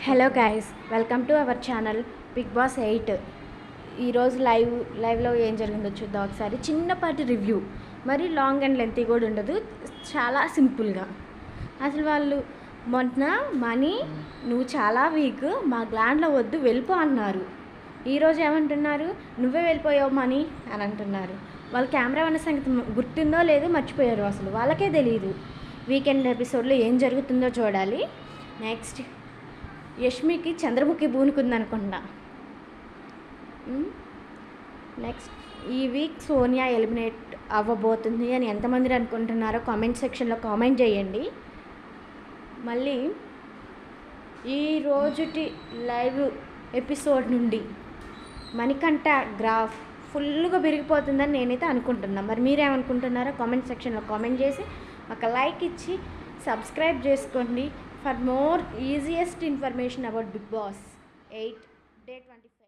Hello guys, welcome to our channel Bigg Boss 8. ఈరోజు లైవ్లో ఏం జరిగిందో చూద్దాం ఒకసారి. చిన్నపాటి రివ్యూ, మరి లాంగ్ అండ్ లెంతీ కూడా ఉండదు, చాలా సింపుల్గా. అసలు వాళ్ళు మొన్న మనీ నువ్వు చాలా వీక్, మా గ్లాండ్లో వద్దు వెళ్ళిపో అన్నారు. ఈరోజు ఏమంటున్నారు, నువ్వే వెళ్ళిపోయావు మనీ అని అంటున్నారు. వాళ్ళు కెమెరా ఉన్న సంగతి గుర్తుందో లేదో మర్చిపోయారు, అసలు వాళ్ళకే తెలియదు. వీకెండ్ ఎపిసోడ్లో ఏం జరుగుతుందో చూడాలి. నెక్స్ట్ యష్మికి చంద్రముఖి పూనుకుందనుకుంటా. నెక్స్ట్ ఈ వీక్ సోనియా ఎలిమినేట్ అవ్వబోతుంది అని ఎంతమంది అనుకుంటున్నారో కామెంట్ సెక్షన్లో కామెంట్ చేయండి. మళ్ళీ ఈ రోజుటి లైవ్ ఎపిసోడ్ నుండి మణికంఠ గ్రాఫ్ ఫుల్గా పెరిగిపోతుందని నేనైతే అనుకుంటున్నాను. మరి మీరేమనుకుంటున్నారో కామెంట్ సెక్షన్లో కామెంట్ చేసి ఒక లైక్ ఇచ్చి సబ్స్క్రైబ్ చేసుకోండి for more easiest information about Bigg Boss 8 Day 25.